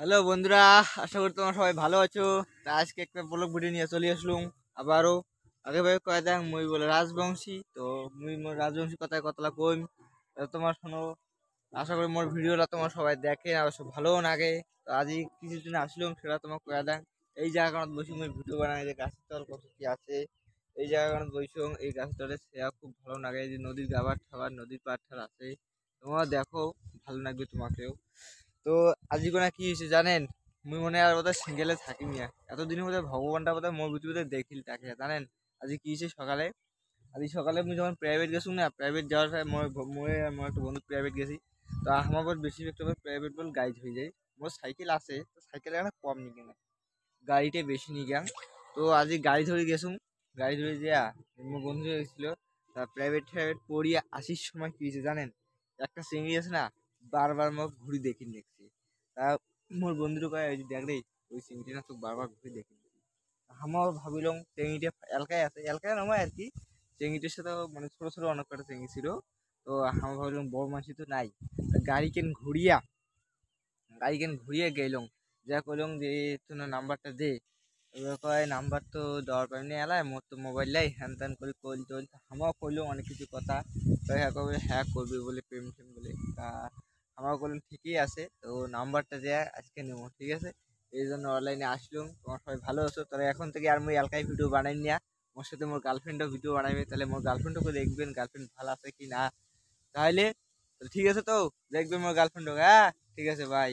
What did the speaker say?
Hello বন্ধুরা, আশা করি তোমরা সবাই ভালো আছো। তা আজকে একটা ব্লগ ভিডিও নিয়ে চলে আসলুম আবারও। আগে ভাই কয়ে দেখ মুই বলে রাজবংশী, তো মুই মোর রাজবংশী কথায় কতলা কইম তোমার শোনো। আশা করি মোর ভিডিওটা তোমার সবাই দেখে আর সব ভালোও লাগে। তো আজই কিছু দিন আসলুম সেটা তোমার কয়ে দেখ। এই জায়গাটা বসে মুই ভিডিও বানাই, যে গাছের তল কত কি আছে এই জায়গাটা বসে, এই গাছের তলে সেয়া খুব ভালো লাগে। এই যে নদীর গাবার ঠাবার নদীর পাড় ঠার আছে, তোমরা দেখো ভালো লাগবে তোমাকেও। তো আজি কোনা কি হয়েছে জানেন? মুই মনে আর বোধহয় সিঙ্গেলে থাকি মিয়া, এতদিনের মধ্যে ভগবানটা বোধহয় মোর ভিতরে দেখিল তাকে জানেন। আজি কি হয়েছে সকালে, আজি সকালে মুই যখন প্রাইভেট গেছি না, প্রাইভেট যাওয়ার সময় মই আর মোর একটা বন্ধু প্রাইভেট গেছি। তো আমার বেশি একটা প্রাইভেট বল গাড়ি হয়ে যায়। মোর সাইকেল আছে, তো সাইকেলে একটা কম নি কেনা, গাড়িতে বেশি নি গেলাম। তো আজি গাড়ি ধরে গেছুম, গাড়ি ধরে যা মোর বন্ধু গেছিল। তা প্রাইভেট প্রাইভেট পড়িয়া আসির সময় কি হয়েছে জানেন? একটা চিংড়ি আছে না, বারবার মোক ঘুরি দেখি দেখছি। তা মোর বন্ধুর কয় ওই যে দেখ রে, ওই চিংড়ি না তোকে বারবার ঘুরি দেখি। আমার ভাবিলাম চিংড়িটা এলাকায় আছে, এলাকায় নয় আর কি। চিংড়িটার সাথে মানে ছোট ছোট অনেক কটা চিংড়ি ছিল। তো আমার ভাবিলাম বড় মাছি তো নাই। তা গাড়ি কেন ঘুরিয়ে গেলাম, যা করলাম যে তোর নাম্বারটা দে। এবার কয় নাম্বার তো দেওয়ার পারিনি এলায়, মোর তো মোবাইল লাই হ্যান ত্যান করে কল টল আমাও করলো অনেক কিছু কথা। কয় হ্যাঁ কবে হ্যাঁ করবে বলে প্রেম টেম বলে। তা আমাও বললাম ঠিকই আছে, তো নাম্বারটা দেয়া আজকে নেবো, ঠিক আছে। এই জন্য অনলাইনে আসলাম। তোমার সবাই ভালো আছো? তাহলে এখন থেকে আর মুই এলাকায় ভিডিও বানাই না, মোর সাথে মোর গার্লফ্রেন্ডও ভিডিও বানাইবে। তাহলে মোর গার্লফ্রেন্ডকে দেখবেন গার্লফ্রেন্ড ভালো আছে কি না। তাহলে ঠিক আছে, তো দেখবেন মোর গার্লফ্রেন্ডও। হ্যাঁ ঠিক আছে, বাই।